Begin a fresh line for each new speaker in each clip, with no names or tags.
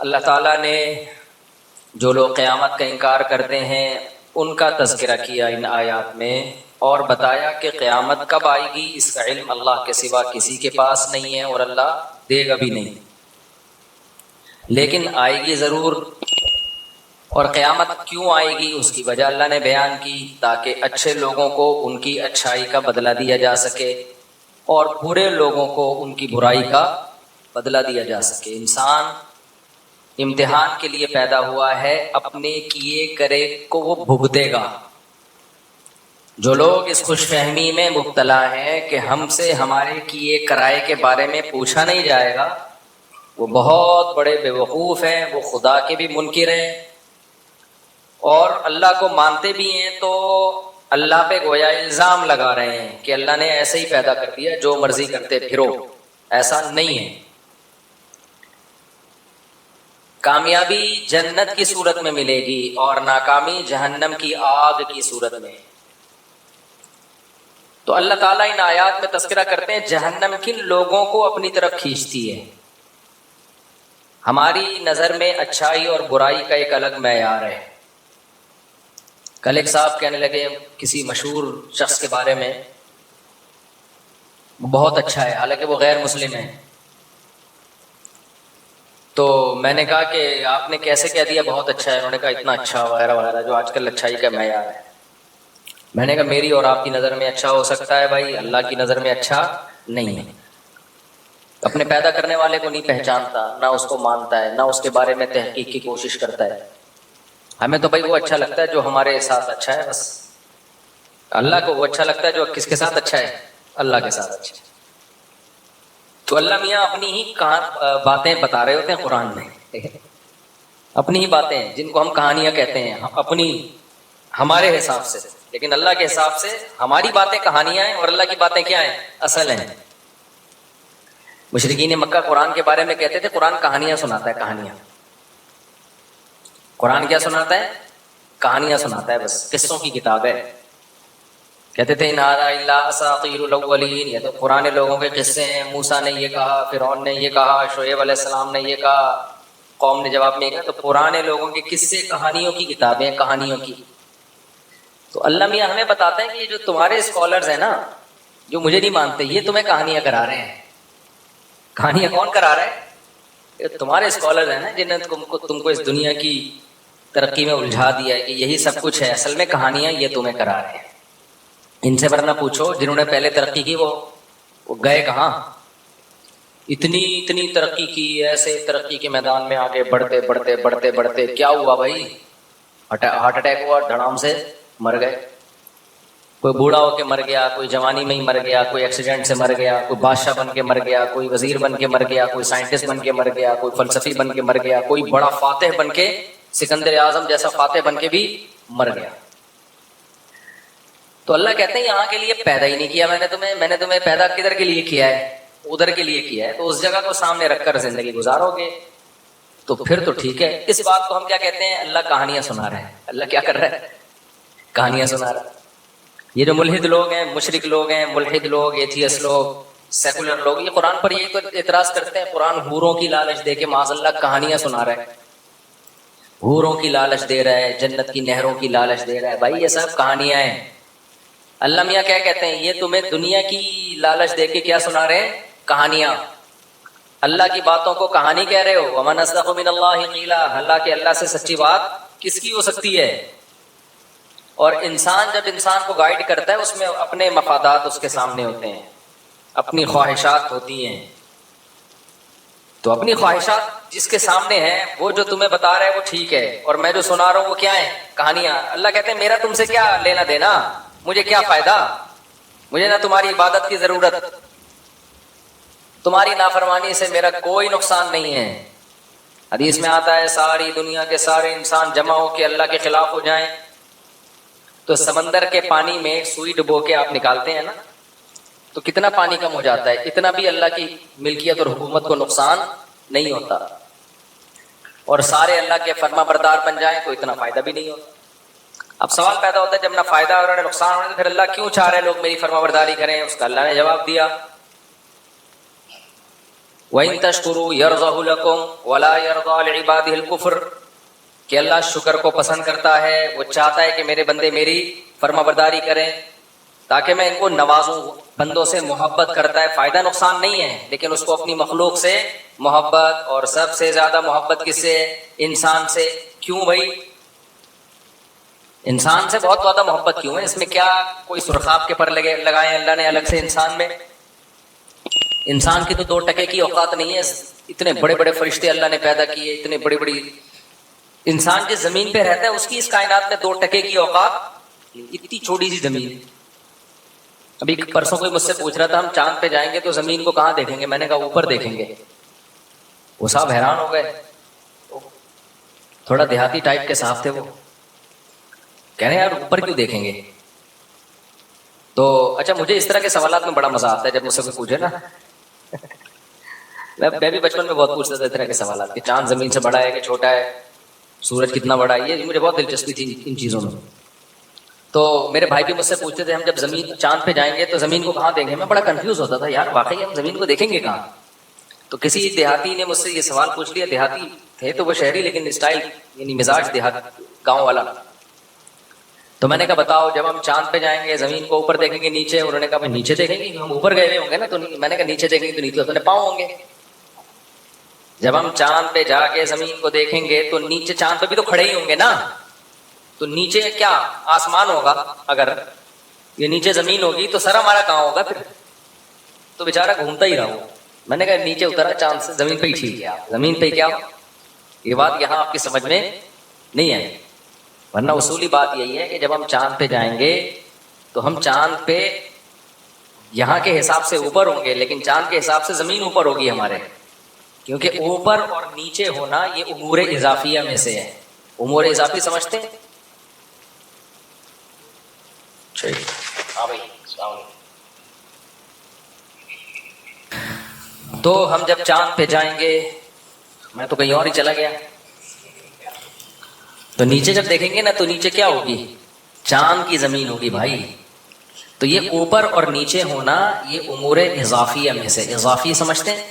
اللہ تعالیٰ نے جو لوگ قیامت کا انکار کرتے ہیں ان کا تذکرہ کیا ان آیات میں، اور بتایا کہ قیامت کب آئے گی اس کا علم اللہ کے سوا کسی کے پاس نہیں ہے، اور اللہ دے گا بھی نہیں، لیکن آئے گی ضرور۔ اور قیامت کیوں آئے گی اس کی وجہ اللہ نے بیان کی، تاکہ اچھے لوگوں کو ان کی اچھائی کا بدلہ دیا جا سکے اور برے لوگوں کو ان کی برائی کا بدلہ دیا جا سکے۔ انسان امتحان کے لیے پیدا ہوا ہے، اپنے کیے کرے کو وہ بھگتے گا۔ جو لوگ اس خوش فہمی میں مبتلا ہیں کہ ہم سے ہمارے کیے کرائے کے بارے میں پوچھا نہیں جائے گا، وہ بہت بڑے بے وقوف ہیں، وہ خدا کے بھی منکر ہیں، اور اللہ کو مانتے بھی ہیں تو اللہ پہ گویا الزام لگا رہے ہیں کہ اللہ نے ایسے ہی پیدا کر دیا، جو مرضی کرتے پھرو۔ ایسا نہیں ہے۔ کامیابی جنت کی صورت میں ملے گی اور ناکامی جہنم کی آگ کی صورت میں۔ تو اللہ تعالیٰ ان آیات میں تذکرہ کرتے ہیں جہنم کن لوگوں کو اپنی طرف کھینچتی ہے۔ ہماری نظر میں اچھائی اور برائی کا ایک الگ معیار ہے۔ کل ایک صاحب کہنے لگے کسی مشہور شخص کے بارے میں، بہت اچھا ہے، حالانکہ وہ غیر مسلم ہے۔ تو میں نے کہا کہ آپ نے کیسے کہہ دیا بہت اچھا ہے؟ انہوں نے کہا اتنا اچھا وغیرہ وغیرہ، جو آج کل اچھائی کا معیار ہے۔ میں نے کہا میری اور آپ کی نظر میں اچھا ہو سکتا ہے بھائی، اللہ کی نظر میں اچھا نہیں ہے۔ اپنے پیدا کرنے والے کو نہیں پہچانتا، نہ اس کو مانتا ہے، نہ اس کے بارے میں تحقیق کی کوشش کرتا ہے۔ ہمیں تو بھائی وہ اچھا لگتا ہے جو ہمارے ساتھ اچھا ہے بس۔ اللہ کو وہ اچھا لگتا ہے جو کس کے ساتھ اچھا ہے؟ اللہ کے ساتھ اچھا ہے۔ تو اللہ میاں اپنی ہی باتیں بتا رہے ہوتے ہیں قرآن میں، اپنی ہی باتیں جن کو ہم کہانیاں کہتے ہیں اپنی ہمارے حساب سے، لیکن اللہ کے حساب سے ہماری باتیں کہانیاں ہیں اور اللہ کی باتیں کیا ہیں؟ اصل ہیں۔ مشرکین مکہ قرآن کے بارے میں کہتے تھے قرآن کہانیاں سناتا ہے، کہانیاں۔ قرآن کیا سناتا ہے؟ کہانیاں سناتا ہے، بس قصوں کی کتاب ہے۔ کہتے تھے ان ھذا الا اساطیر الاولین، یہ تو پرانے لوگوں کے قصے ہیں، موسیٰ نے یہ کہا، فرعون نے یہ کہا، شعیب علیہ السلام نے یہ کہا، قوم نے جواب میں کہا، تو پرانے لوگوں کے قصے کہانیوں کی کتابیں، کہانیوں کی۔ تو اللہ میاں ہمیں بتاتا ہے کہ یہ جو تمہارے اسکالرز ہیں نا، جو مجھے نہیں مانتے، یہ تمہیں کہانیاں کرا رہے ہیں۔ کہانیاں کون کرا رہا ہے؟ یہ تمہارے اسکالرز ہیں نا، جنہیں تم کو اس دنیا کی ترقی میں الجھا دیا ہے کہ یہی سب کچھ ہے، اصل میں کہانیاں یہ تمہیں کرا رہے ہیں۔ ان سے ورنہ پوچھو جنہوں نے پہلے ترقی کی وہ گئے کہاں؟ اتنی ترقی کی، ایسے ترقی کے میدان میں آگے بڑھتے بڑھتے بڑھتے بڑھتے کیا ہوا بھائی؟ ہارٹ اٹیک ہوا، دھڑام سے مر گئے۔ کوئی بوڑھا ہو کے مر گیا، کوئی جوانی میں ہی مر گیا، کوئی ایکسیڈنٹ سے مر گیا، کوئی بادشاہ بن کے مر گیا، کوئی وزیر بن کے مر گیا، کوئی سائنٹسٹ بن کے مر گیا، کوئی فلسفی بن کے مر گیا، کوئی بڑا فاتح بن کے، سکندر اعظم جیسا فاتح بن کے بھی مر گیا۔ تو اللہ کہتے ہیں یہاں کے لیے پیدا ہی نہیں کیا میں نے تمہیں پیدا کدھر کے لیے کیا ہے؟ ادھر کے لیے کیا ہے، تو اس جگہ کو سامنے رکھ کر زندگی گزارو گے تو پھر تو ٹھیک ہے۔ اس بات کو ہم کیا کہتے ہیں؟ اللہ کہانیاں سنا رہا ہے۔ اللہ کیا کر رہا ہے؟ کہانیاں سنا رہا ہے۔ یہ جو ملحد لوگ ہیں، مشرک لوگ ہیں، ملحد لوگ، ایتھیس لوگ، سیکولر لوگ، یہ قرآن پر یہی تو اعتراض کرتے ہیں، قرآن حوروں کی لالچ دے کے معاذ اللہ کہانیاں سنا رہا ہے، حوروں کی لالچ دے رہا ہے، جنت کی نہروں کی لالچ دے رہا ہے۔ بھائی یہ سب کہانیاں ہیں۔ اللہ میاں کیا کہتے ہیں؟ یہ تمہیں دنیا کی لالچ دے کے کیا سنا رہے ہیں؟ کہانیاں۔ اللہ کی باتوں کو کہانی کہہ رہے ہو؟ ومن اصدق من اللہ قیلا، اللہ سے سچی بات کس کی ہو سکتی ہے؟ اور انسان جب انسان کو گائیڈ کرتا ہے اس میں اپنے مفادات اس کے سامنے ہوتے ہیں، اپنی خواہشات ہوتی ہیں، تو اپنی خواہشات جس کے سامنے ہیں وہ جو تمہیں بتا رہا ہے وہ ٹھیک ہے، اور میں جو سنا رہا ہوں وہ کیا ہے؟ کہانیاں۔ اللہ کہتے ہیں میرا تم سے کیا لینا دینا، مجھے کیا فائدہ، مجھے نہ تمہاری عبادت کی ضرورت، تمہاری نافرمانی سے میرا کوئی نقصان نہیں ہے۔ حدیث میں آتا ہے ساری دنیا کے سارے انسان جمع ہو کے اللہ کے خلاف ہو جائیں تو سمندر کے پانی میں سوئی ڈبو کے آپ نکالتے ہیں نا، تو کتنا پانی کم ہو جاتا ہے، اتنا بھی اللہ کی ملکیت اور حکومت کو نقصان نہیں ہوتا، اور سارے اللہ کے فرما بردار بن جائیں تو اتنا فائدہ بھی نہیں ہوتا۔ اب سوال پیدا ہوتا ہے جب نہ فائدہ اور نہ نقصان ہونے تو پھر اللہ کیوں چاہ رہے لوگ میری فرما برداری کریں؟ اس کا اللہ نے جواب دیا، وَإِن تَشْكُرُوا يَرْضَهُ لَكُمْ وَلَا يَرْضَىٰ لِعِبَادِهِ الْكُفْرَ، کہ اللہ شکر کو پسند کرتا ہے، وہ چاہتا ہے کہ میرے بندے میری فرما برداری کریں تاکہ میں ان کو نوازوں۔ بندوں سے محبت کرتا ہے، فائدہ نقصان نہیں ہے، لیکن اس کو اپنی مخلوق سے محبت، اور سب سے زیادہ محبت کس سے؟ انسان سے۔ کیوں بھائی؟ انسان سے بہت زیادہ محبت کیوں ہے؟ اس میں کیا کوئی سرخاب کے پر لگائے اللہ نے الگ سے انسان میں؟ انسان کی تو 2 ٹکے کی اوقات نہیں ہے، اتنے بڑے بڑے فرشتے اللہ نے پیدا کیے، اتنے بڑی بڑی، انسان جس زمین پہ رہتا ہے اس کی اس کائنات میں 2 ٹکے کی اوقات، اتنی چھوٹی سی زمین۔ ابھی پرسوں کوئی مجھ سے پوچھ رہا تھا ہم چاند پہ جائیں گے تو زمین کو کہاں دیکھیں گے؟ میں نے کہا اوپر دیکھیں گے۔ وہ صاحب حیران ہو گئے، تھوڑا دیہاتی ٹائپ کے صاحب تھے، وہ کہہ رہے ہیں یار اوپر کیوں دیکھیں گے؟ تو اچھا، مجھے اس طرح کے سوالات میں بڑا مزہ آتا ہے جب مجھ سے کوئی پوچھے نا میں بھی بچپن میں بہت پوچھتا تھا اس طرح کے سوالات کہ چاند زمین سے بڑا ہے کہ چھوٹا ہے، سورج کتنا بڑا ہے، یہ مجھے بہت دلچسپی تھی ان چیزوں میں۔ تو میرے بھائی بھی مجھ سے پوچھتے تھے ہم جب زمین چاند پہ جائیں گے تو زمین کو کہاں دیں گے؟ میں بڑا کنفیوز ہوتا تھا، یار واقعی ہم زمین کو دیکھیں گے کہاں؟ تو کسی دیہاتی نے مجھ سے یہ سوال پوچھ لیا، دیہاتی تھے تو وہ شہری لیکن اسٹائل یعنی مزاج دیہات گاؤں والا۔ تو میں نے کہا بتاؤ جب ہم چاند پہ جائیں گے زمین کو اوپر دیکھیں گے نیچے؟ انہوں نے کہا بھائی نیچے دیکھیں گے، ہم اوپر گئے ہوئے ہوں گے نا۔ تو میں نے کہا نیچے دیکھیں گے تو نیچے اپنے پاؤں ہوں گے۔ جب ہم چاند پہ جا کے زمین کو دیکھیں گے تو نیچے چاند پہ بھی تو کھڑے ہی ہوں گے نا، تو نیچے کیا آسمان ہوگا؟ اگر یہ نیچے زمین ہوگی تو سر ہمارا کہاں ہوگا پھر؟ تو بیچارہ گھومتا ہی رہا۔ میں نے کہا نیچے اترا چاند سے، زمین پہ ہی ٹھیک ہے، زمین پہ کیا؟ یہ بات یہاں آپ کی سمجھ میں نہیں آئی، ورنہ اصولی بات یہی ہے کہ جب ہم چاند پہ جائیں گے تو ہم چاند پہ یہاں کے حساب سے اوپر ہوں گے، لیکن چاند کے حساب سے زمین اوپر ہوگی ہمارے، کیونکہ اوپر اور نیچے ہونا یہ امور اضافیہ میں سے ہے۔ امور اضافی سمجھتے ہیں؟ ہاں بھائی، السلام علیکم۔ تو ہم جب چاند پہ جائیں گے، میں تو کہیں اور ہی چلا گیا، تو نیچے جب دیکھیں گے نا تو نیچے کیا ہوگی؟ چاند کی زمین ہوگی بھائی۔ تو یہ اوپر اور نیچے ہونا یہ امور اضافیہ میں سے، اضافی سمجھتے ہیں؟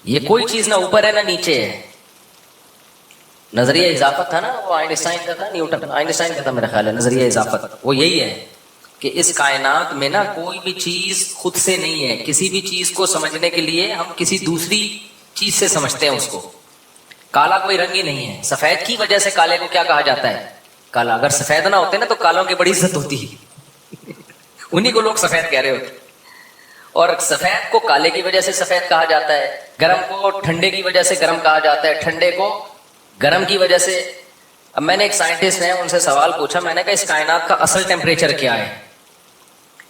یہ کوئی چیز نہ اوپر ہے نہ نیچے ہے۔ نظریہ اضافت تھا نا، وہ آئنسٹائن کا تھا، نیوٹن آئنسٹائن کا تھا میرا خیال ہے، نظریہ اضافت۔ وہ یہی ہے کہ اس کائنات میں نا کوئی بھی چیز خود سے نہیں ہے، کسی بھی چیز کو سمجھنے کے لیے ہم کسی دوسری چیز سے سمجھتے ہیں اس کو۔ کالا کوئی رنگ ہی نہیں ہے، سفید کی وجہ سے کالے کو کیا کہا جاتا ہے؟ کالا۔ اگر سفید نہ ہوتے نا تو کالوں کی بڑی عزت ہوتی انہی کو لوگ سفید کہہ رہے ہوتے۔ اور سفید کو کالے کی وجہ سے سفید کہا جاتا ہے، گرم کو ٹھنڈے کی وجہ سے گرم کہا جاتا ہے، ٹھنڈے کو گرم کی وجہ سے۔ اب میں نے ایک سائنٹسٹ ہے ان سے سوال پوچھا، میں نے کہا اس کائنات کا اصل ٹیمپریچر کیا ہے؟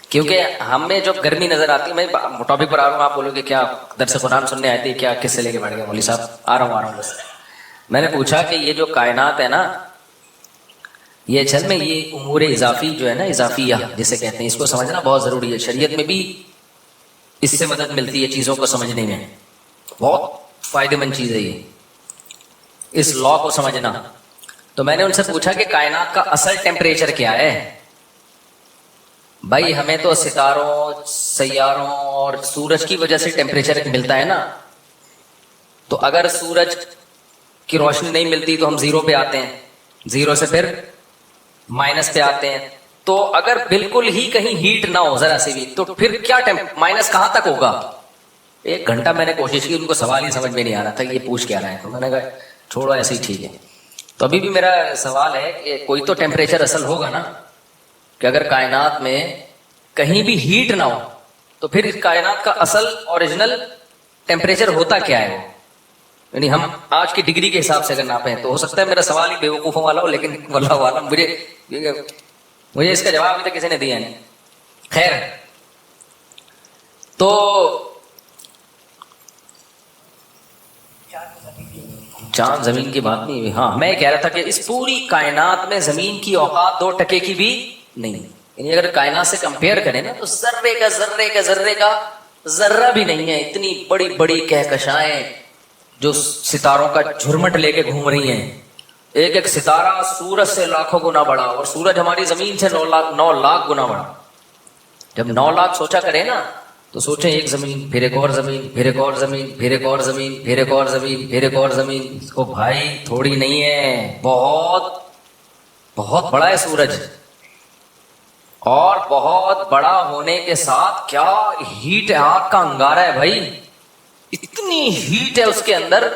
کیونکہ ہمیں جو گرمی نظر آتی ہے، میں ٹاپک پر آ رہا ہوں، آپ بولو گے کیا درس قرآن سننے آئے تھے کیا، کس سے لے کے بیٹھ گئے مولوی صاحب؟ آ رہا ہوں بس۔ میں نے پوچھا کہ یہ جو کائنات ہے نا، یہ اصل میں یہ امور اضافی جو ہے نا، اضافیہ جسے کہتے ہیں، اس کو سمجھنا بہت ضروری ہے۔ شریعت میں بھی اس سے مدد ملتی ہے چیزوں کو سمجھنے میں، بہت فائدہ مند چیز ہے یہ، اس لا کو سمجھنا۔ تو میں نے ان سے پوچھا کہ کائنات کا اصل ٹیمپریچر کیا ہے؟ بھائی ہمیں تو ستاروں، سیاروں اور سورج کی وجہ سے ٹیمپریچر ملتا ہے نا، تو اگر سورج کی روشنی نہیں ملتی تو ہم زیرو پہ آتے ہیں، زیرو سے پھر مائنس پہ آتے ہیں۔ تو اگر بالکل ہی کہیں ہیٹ نہ ہو ذرا سی بھی تو پھر کیا مائنس کہاں تک ہوگا؟ 1 گھنٹہ میں نے کوشش کی، ان کو سوال ہی سمجھ میں نہیں آ رہا تھا یہ پوچھ کیا رہے ہیں، تو میں نے کہا چھوڑو ایسے ہی ٹھیک ہے۔ تو ابھی بھی میرا سوال ہے کہ کوئی تو ٹیمپریچر اصل ہوگا نا، کہ اگر کائنات میں کہیں بھی ہیٹ نہ ہو تو پھر اس کائنات کا اصل اوریجنل ٹیمپریچر ہوتا کیا ہے؟ یعنی ہم آج کی ڈگری کے حساب سے اگر ناپیں تو ہو سکتا ہے میرا سوال ہی بیوقوفوں والا ہو، لیکن واللہ عالم مجھے اس کا جواب ابھی تک کسی نے دیا نہیں۔ خیر، تو چاند زمین کی بات نہیں ہوئی۔ ہاں میں کہہ رہا تھا کہ اس پوری کائنات میں زمین کی اوقات 2 ٹکے کی بھی نہیں، یعنی اگر کائنات سے کمپیئر کریں نا تو ذرے کا ذرہ بھی نہیں ہے۔ اتنی بڑی بڑی کہکشائیں جو ستاروں کا جھرمٹ لے کے گھوم رہی ہیں، ایک ایک ستارہ سورج سے لاکھوں گنا بڑا، اور سورج ہماری زمین سے 9 لاکھ گنا بڑا۔ جب 9 لاکھ سوچا کرے نا تو سوچیں ایک زمین، پھر ایک اور زمین، پھر ایک اور زمین، پھر ایک اور زمین، پھر ایک اور زمین، پھر ایک اور زمین. او بھائی تھوڑی نہیں ہے، بہت بہت بڑا ہے سورج، اور بہت بڑا ہونے کے ساتھ کیا ہیٹ ہے، آگ کا انگارہ ہے بھائی، اتنی ہیٹ ہے اس کے اندر.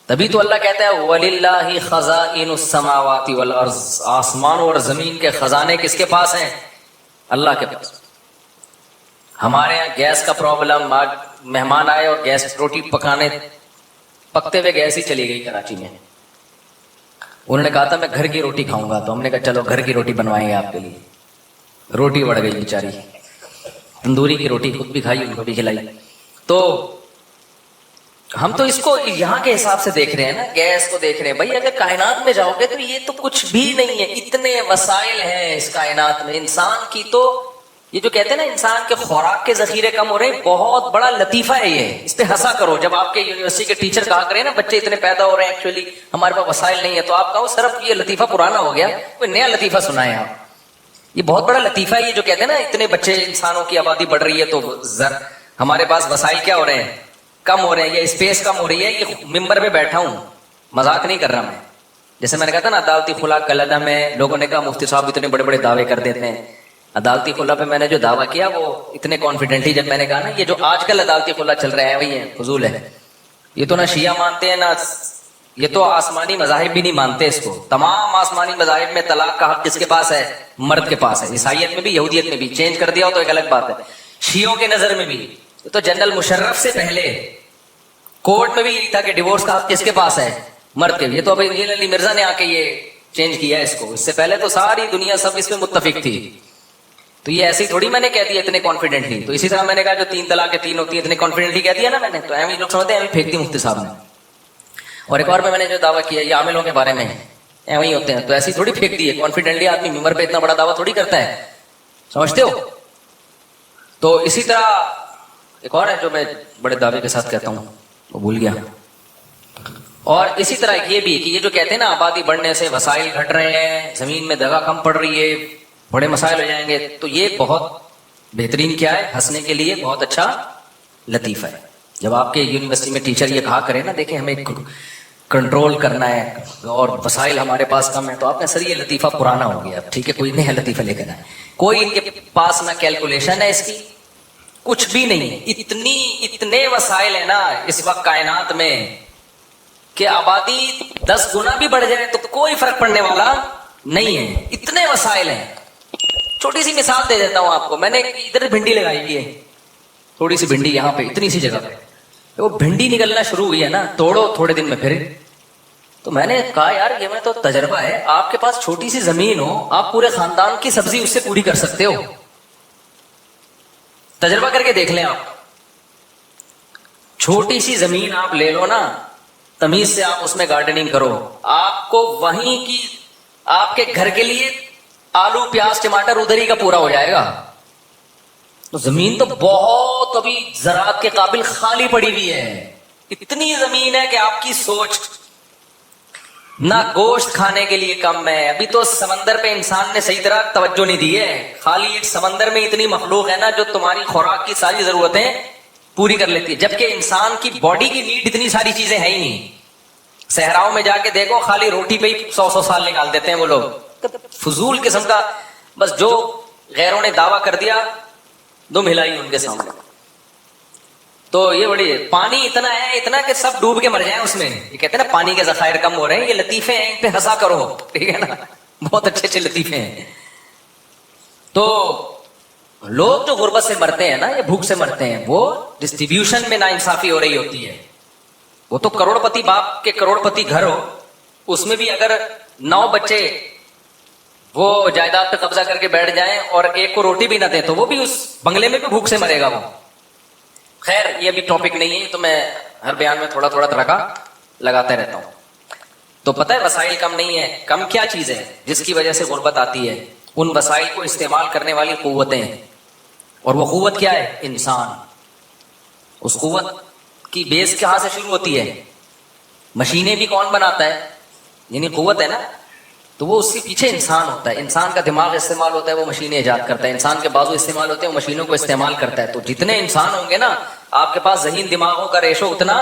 تبھی تو اللہ کہتا ہے وَلِلَّهِ خَزَائِنُ السَّمَاوَاتِ وَالْأَرْضِ، آسمان اور زمین کے خزانے کس کے پاس ہیں؟ اللہ کے پاس. ہمارے یہاں گیس کا پرابلم، آج مہمان آئے اور گیس روٹی پکانے، پکتے ہوئے گیس ہی چلی گئی کراچی میں. انہوں نے کہا تھا میں گھر کی روٹی کھاؤں گا، تو ہم نے کہا چلو گھر کی روٹی بنوائیں گے آپ کے لیے. روٹی بڑھ گئی بیچاری، تندوری کی روٹی خود بھی کھائی، ان کو بھی کھلائی. تو ہم تو اس کو یہاں کے حساب سے دیکھ رہے ہیں نا، گیس کو دیکھ رہے ہیں. بھائی اگر کائنات میں جاؤ گے تو یہ تو کچھ بھی نہیں ہے، اتنے وسائل ہیں اس کائنات میں. انسان کی تو یہ جو کہتے ہیں نا انسان کے خوراک کے ذخیرے کم ہو رہے ہیں، بہت بڑا لطیفہ ہے یہ. اس پہ ہنسا کرو. جب آپ کے یونیورسٹی کے ٹیچر کہا کریں نا بچے اتنے پیدا ہو رہے ہیں ایکچولی ہمارے پاس وسائل نہیں ہے، تو آپ کہو صرف یہ لطیفہ پرانا ہو گیا، کوئی نیا لطیفہ سنائیں آپ. یہ بہت بڑا لطیفہ ہے یہ جو کہتے ہیں نا اتنے بچے، انسانوں کی آبادی بڑھ رہی ہے تو ہمارے پاس وسائل کیا ہو رہے ہیں، کم ہو رہے ہیں، یا اسپیس کم ہو رہی ہے. یہ ممبر پہ بیٹھا ہوں، مذاق نہیں کر رہا میں. جیسے میں نے کہا تھا نا عدالتی خلا کلدہ میں لوگوں نے کہا مفتی صاحب اتنے بڑے بڑے دعوے کر دیتے ہیں. عدالتی خلا پہ میں نے جو دعویٰ کیا وہ اتنے کانفیڈنٹلی جب میں نے کہا نا یہ جو آج کل عدالتی خلا چل رہا ہے وہی ہے، فضول ہے. یہ تو نہ شیعہ مانتے ہیں، نہ یہ تو آسمانی مذاہب بھی نہیں مانتے اس کو. تمام آسمانی مذاہب میں طلاق کا حق کس کے پاس ہے؟ مرد کے پاس ہے. عیسائیت میں بھی، یہودیت میں بھی. چینج کر دیا ہو تو ایک الگ بات ہے. شیعوں کے نظر میں بھی تو جنرل مشرف سے پہلے کورٹ میں بھی یہی تھا کہ ڈیورس کا حق کس کے پاس ہے؟ مرد کے. یہ تو اب انجینئر علی مرزا نے آ کے یہ چینج کیا ہے اس کو. اس سے پہلے تو ساری دنیا سب اس میں متفق تھی. تو یہ ایسی تھوڑی میں نے کہہ دیا اتنے کانفیڈنٹلی. تو اسی طرح میں نے کہا جو 3 طلاق 3 ہوتی ہے اتنے کانفیڈنٹلی کہہ دیا نا میں نے، تو ایویں لوگ سمجھتے ہیں ایویں پھینک دی مفتی صاحب نے. اور ایک اور میں نے جو دعویٰ کیا یہ عاملوں کے بارے میں ایویں ہی ہوتے ہیں، تو ایسی تھوڑی پھینک دی ہے کانفیڈنٹلی. آدمی ممبر پہ اتنا بڑا دعویٰ تھوڑی کرتا ہے، سمجھتے ہو. تو اسی طرح ایک اور ہے جو میں بڑے دعوے کے ساتھ کہتا ہوں، وہ بھول گیا. اور اسی طرح یہ بھی کہ یہ جو کہتے ہیں نا آبادی بڑھنے سے وسائل گھٹ رہے ہیں، زمین میں جگہ کم پڑ رہی ہے، بڑے مسائل ہو جائیں گے، تو یہ بہت بہترین کیا ہے، ہنسنے کے لیے بہت اچھا لطیفہ ہے. جب آپ کے یونیورسٹی میں ٹیچر یہ کہا کرے نا دیکھیں ہمیں کنٹرول کرنا ہے اور وسائل ہمارے پاس کم ہے، تو آپ نے سر یہ لطیفہ پرانا ہو گیا، ٹھیک ہے کوئی نیا لطیفہ لے کر آئے. کوئی ان کے پاس نہ کیلکولیشن ہے اس کی، کچھ بھی نہیں ہے. اتنے وسائل ہیں نا اس وقت کائنات میں کہ آبادی 10 گنا بھی بڑھ جائے تو کوئی فرق پڑنے والا نہیں ہے. اتنے وسائل ہیں. چھوٹی سی مثال دے دیتا ہوں آپ کو. میں نے ادھر بھنڈی لگائی ہوئی ہے، تھوڑی سی بھنڈی یہاں پہ اتنی سی جگہ پہ. وہ بھنڈی نکلنا شروع ہوئی ہے نا، توڑو تھوڑے دن میں پھر. تو میں نے کہا یار یہ میں تو تجربہ ہے، آپ کے پاس چھوٹی سی زمین ہو، آپ پورے خاندان کی سبزی اس سے پوری کر سکتے ہو. تجربہ کر کے دیکھ لیں آپ. چھوٹی سی زمین آپ لے لو نا، تمیز سے آپ اس میں گارڈننگ کرو، آپ کو وہیں کی آپ کے گھر کے لیے آلو پیاز ٹماٹر ادھر ہی کا پورا ہو جائے گا. تو زمین تو بہت ابھی زراعت کے قابل خالی پڑی ہوئی ہے. اتنی زمین ہے کہ آپ کی سوچ نہ گوشت کھانے کے لیے کم ہے. ابھی تو سمندر پہ انسان نے صحیح طرح توجہ نہیں دی ہے. خالی ایک سمندر میں اتنی مخلوق ہے نا جو تمہاری خوراک کی ساری ضرورتیں پوری کر لیتی ہے، جبکہ انسان کی باڈی کی نیڈ اتنی ساری چیزیں ہیں ہی نہیں. صحراؤں میں جا کے دیکھو خالی روٹی پہ ہی 100 سال نکال دیتے ہیں وہ لوگ. فضول قسم کا، بس جو غیروں نے دعویٰ کر دیا دم ہلائی ان کے سامنے. تو یہ بڑی پانی اتنا کہ سب ڈوب کے مر جائیں اس میں. یہ کہتے ہیں نا پانی کے ذخائر کم ہو رہے ہیں، یہ لطیفے ہیں، ان پہ ہنسا کرو، ٹھیک ہے نا. بہت اچھے اچھے لطیفے ہیں. تو لوگ جو غربت سے مرتے ہیں نا، یہ بھوک سے مرتے ہیں، وہ ڈسٹریبیوشن میں ناانصافی ہو رہی ہوتی ہے. وہ تو کروڑ پتی باپ کے کروڑ پتی گھر ہو، اس میں بھی اگر 9 بچے وہ جائیداد پہ قبضہ کر کے بیٹھ جائیں اور ایک کو روٹی بھی نہ دیں تو وہ بھی اس بنگلے میں بھی بھوک سے مرے گا وہ. خیر یہ بھی ٹاپک نہیں ہے، تو میں ہر بیان میں تھوڑا تھوڑا ترکا لگاتا رہتا ہوں. تو پتہ ہے وسائل کم نہیں ہے. کم کیا چیز ہے جس کی وجہ سے غربت آتی ہے؟ ان وسائل کو استعمال کرنے والی قوتیں. اور وہ قوت کیا ہے؟ انسان. اس قوت کی بیس کہاں سے شروع ہوتی ہے؟ مشینیں بھی کون بناتا ہے؟ یعنی قوت ہے نا. تو وہ اس کے پیچھے انسان ہوتا ہے. انسان کا دماغ استعمال ہوتا ہے، وہ مشینیں ایجاد کرتا ہے. انسان کے بازو استعمال ہوتے ہیں، وہ مشینوں کو استعمال کرتا ہے. تو جتنے انسان ہوں گے نا، آپ کے پاس ذہین دماغوں کا ریشو اتنا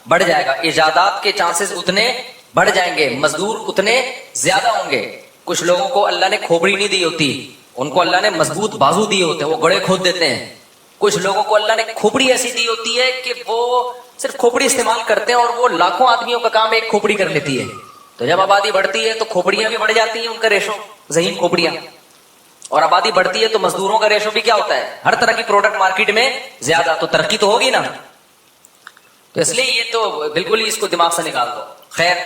بڑھ جائے گا، ایجادات کے چانسز اتنے بڑھ جائیں گے، مزدور اتنے زیادہ ہوں گے. کچھ لوگوں کو اللہ نے کھوپڑی نہیں دی ہوتی، ان کو اللہ نے مضبوط بازو دیے ہوتے ہیں، وہ گڑے کھود دیتے ہیں. کچھ لوگوں کو اللہ نے کھوپڑی ایسی دی ہوتی ہے کہ وہ صرف کھوپڑی استعمال کرتے ہیں، اور وہ لاکھوں آدمیوں کا کام ایک کھوپڑی کر لیتی ہے. تو جب آبادی بڑھتی ہے تو کھوپڑیاں بھی بڑھ جاتی ہیں، ان کا ریشو ذہین کھوپڑیاں. اور آبادی بڑھتی ہے تو مزدوروں کا ریشو بھی کیا ہوتا ہے، ہر طرح کی پروڈکٹ مارکیٹ میں زیادہ، تو ترقی تو ہوگی نا. تو اس لیے یہ تو بالکل ہی اس کو دماغ سے نکال دو. خیر،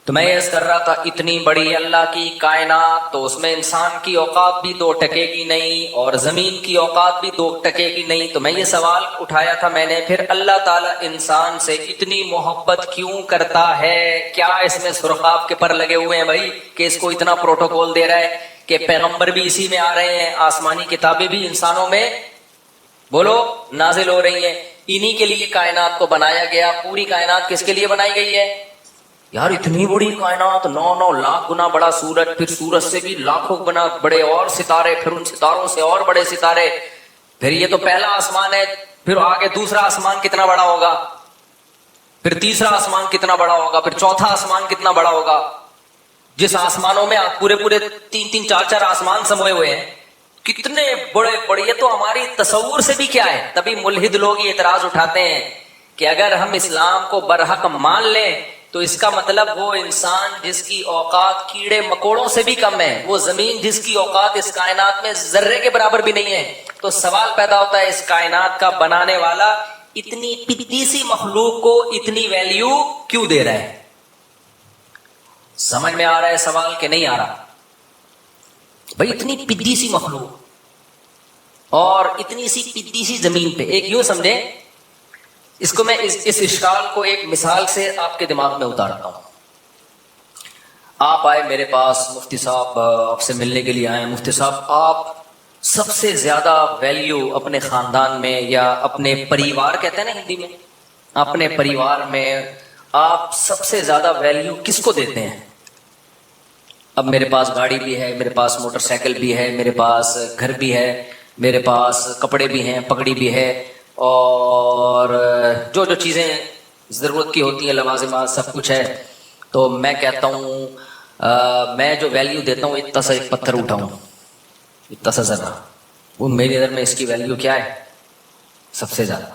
تو میں یہ کر رہا تھا، اتنی بڑی اللہ کی کائنات، تو اس میں انسان کی اوقات بھی 2 ٹکے کی نہیں اور زمین کی اوقات بھی 2 ٹکے کی نہیں. تو میں یہ سوال اٹھایا تھا میں نے، پھر اللہ تعالیٰ انسان سے اتنی محبت کیوں کرتا ہے؟ کیا اس میں سرخاب کے پر لگے ہوئے ہیں بھائی کہ اس کو اتنا پروٹوکول دے رہا ہے کہ پیغمبر بھی اسی میں آ رہے ہیں، آسمانی کتابیں بھی انسانوں میں بولو نازل ہو رہی ہیں. انہی کے لیے کائنات کو بنایا گیا. پوری کائنات کس کے لیے بنائی گئی ہے یار؟ اتنی بڑی کائنات، 9 لاکھ گنا بڑا سورج، پھر سورج سے بھی لاکھوں گنا بڑے اور ستارے، پھر ان ستاروں سے اور بڑے ستارے. پھر یہ تو پہلا آسمان ہے، پھر آگے دوسرا آسمان کتنا بڑا ہوگا، پھر تیسرا آسمان کتنا بڑا ہوگا، پھر چوتھا آسمان کتنا بڑا ہوگا. جس آسمانوں میں آپ پورے 3 4 آسمان سموئے ہوئے ہیں، کتنے بڑے بڑے، یہ تو ہماری تصور سے بھی کیا ہے. تبھی ملحد لوگ یہ اعتراض اٹھاتے ہیں کہ اگر ہم اسلام کو برحق مان لیں تو اس کا مطلب وہ انسان جس کی اوقات کیڑے مکوڑوں سے بھی کم ہے، وہ زمین جس کی اوقات اس کائنات میں ذرے کے برابر بھی نہیں ہے. تو سوال پیدا ہوتا ہے، اس کائنات کا بنانے والا اتنی پتی سی مخلوق کو اتنی ویلیو کیوں دے رہا ہے؟ سمجھ میں آ رہا ہے سوال کہ نہیں آ رہا؟ بھائی اتنی پدی سی مخلوق اور اتنی سی پدی سی زمین پہ، ایک یوں سمجھیں اس کو، میں اس اشکال کو ایک مثال سے آپ کے دماغ میں اتارتا ہوں. آپ آئے میرے پاس، مفتی صاحب آپ سے ملنے کے لیے آئے. مفتی صاحب، آپ سب سے زیادہ ویلیو اپنے خاندان میں یا اپنے پریوار کہتے ہیں نا ہندی میں، اپنے پریوار میں آپ سب سے زیادہ ویلیو کس کو دیتے ہیں؟ اب میرے پاس گاڑی بھی ہے، میرے پاس موٹر سائیکل بھی ہے، میرے پاس گھر بھی ہے، میرے پاس کپڑے بھی ہیں، پگڑی بھی ہے، اور جو چیزیں ضرورت کی ہوتی ہیں، لوازمات، سب کچھ ہے. تو میں کہتا ہوں میں جو ویلیو دیتا ہوں، اتنا سا ایک پتھر اٹھاؤں، اتنا سا ذرہ، وہ میری نظر میں اس کی ویلیو کیا ہے؟ سب سے زیادہ.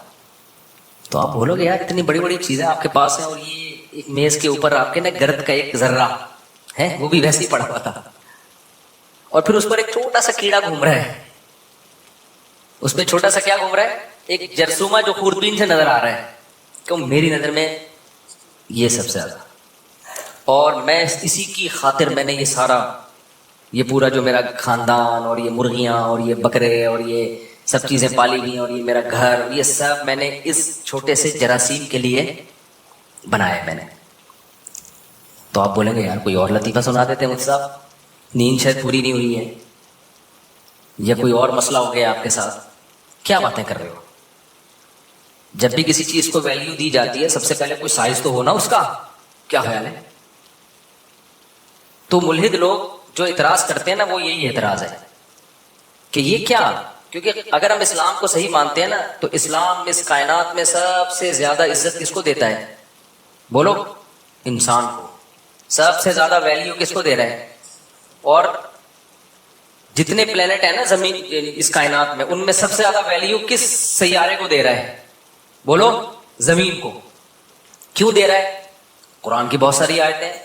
تو آپ بولو گے یار اتنی بڑی بڑی چیزیں آپ کے پاس ہیں، اور یہ ایک میز کے اوپر آپ کے نا گرد کا ایک ذرہ ہے، وہ بھی ویسے ہی پڑا ہوا تھا، اور پھر اس پر ایک چھوٹا سا کیڑا گھوم رہا ہے. اس پہ چھوٹا سا کیا گھوم رہا ہے؟ ایک جرثومہ جو خوردبین سے نظر آ رہا ہے. کہ میری نظر میں یہ سب سے زیادہ، اور میں اسی کی خاطر میں نے یہ پورا جو میرا خاندان اور یہ مرغیاں اور یہ بکرے اور یہ سب چیزیں پالی ہوئی ہیں، اور یہ میرا گھر، یہ سب میں نے اس چھوٹے سے جراثیم کے لیے بنایا میں نے. تو آپ بولیں گے یار کوئی اور لطیفہ سنا دیتے ہیں مجھ صاحب، نیند شاید پوری نہیں ہوئی ہے، یا کوئی اور مسئلہ ہو گیا آپ کے ساتھ. کیا باتیں کر رہے ہو؟ جب بھی کسی چیز کو ویلیو دی جاتی ہے، سب سے پہلے کوئی سائز تو ہونا اس کا. کیا خیال ہے؟ تو ملحد لوگ جو اعتراض کرتے ہیں نا، وہ یہی اعتراض ہے کہ یہ کیا، کیونکہ اگر ہم اسلام کو صحیح مانتے ہیں نا، تو اسلام اس کائنات میں سب سے زیادہ عزت کس کو دیتا ہے؟ بولو، انسان کو. سب سے زیادہ ویلیو کس کو دے رہا ہے؟ اور جتنے پلینٹ ہیں نا زمین اس کائنات میں، ان میں سب سے زیادہ ویلیو کس سیارے کو دے رہا ہے؟ بولو، زمین کو. کیوں دے رہا ہے؟ قرآن کی بہت ساری آیتیں ہیں.